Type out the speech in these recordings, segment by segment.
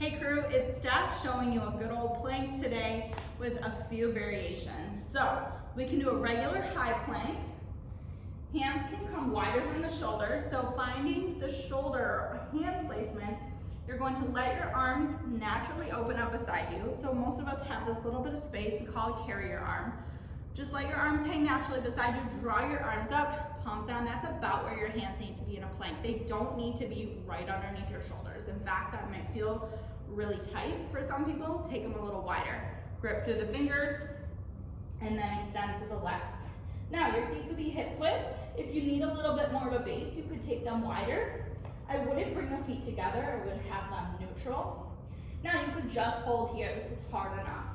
Hey crew, it's Steph showing you a good old plank today with a few variations. So we can do a regular high plank. Hands can come wider than the shoulders, so finding the shoulder or hand placement, you're going to let your arms naturally open up beside you. So most of us have this little bit of space, we call it carrier arm. Just let your arms hang naturally beside you, draw your arms up, palms down. That's about where your hands need to be in a plank. They don't need to be right underneath your shoulders. In fact, that might feel really tight for some people. Take them a little wider. Grip through the fingers and then extend through the legs. Now your feet could be hips width. If you need a little bit more of a base, you could take them wider. I wouldn't bring the feet together, I would have them neutral. Now you could just hold here, this is hard enough.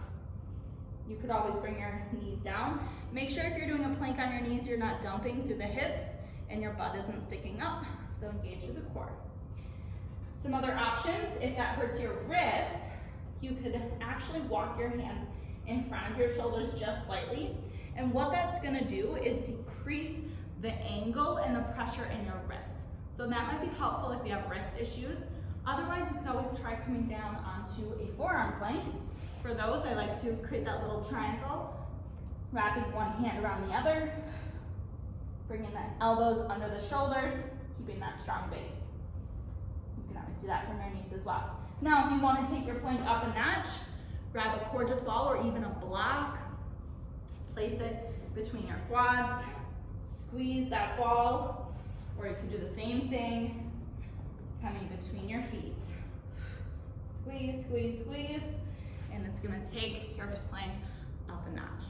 You could always bring your knees down. Make sure if you're doing a plank on your knees, you're not dumping through the hips and your butt isn't sticking up, so engage through the core. Some other options, if that hurts your wrists, you could actually walk your hands in front of your shoulders just slightly. And what that's gonna do is decrease the angle and the pressure in your wrists. So that might be helpful if you have wrist issues. Otherwise, you can always try coming down onto a forearm plank. For those, I like to create that little triangle, wrapping one hand around the other, bringing the elbows under the shoulders, keeping that strong base. You can always do that from your knees as well. Now, if you want to take your plank up a notch, grab a gorgeous ball or even a block, place it between your quads, squeeze that ball, or you can do the same thing, coming between your feet. Squeeze, squeeze, squeeze, and it's gonna take your plank up a notch.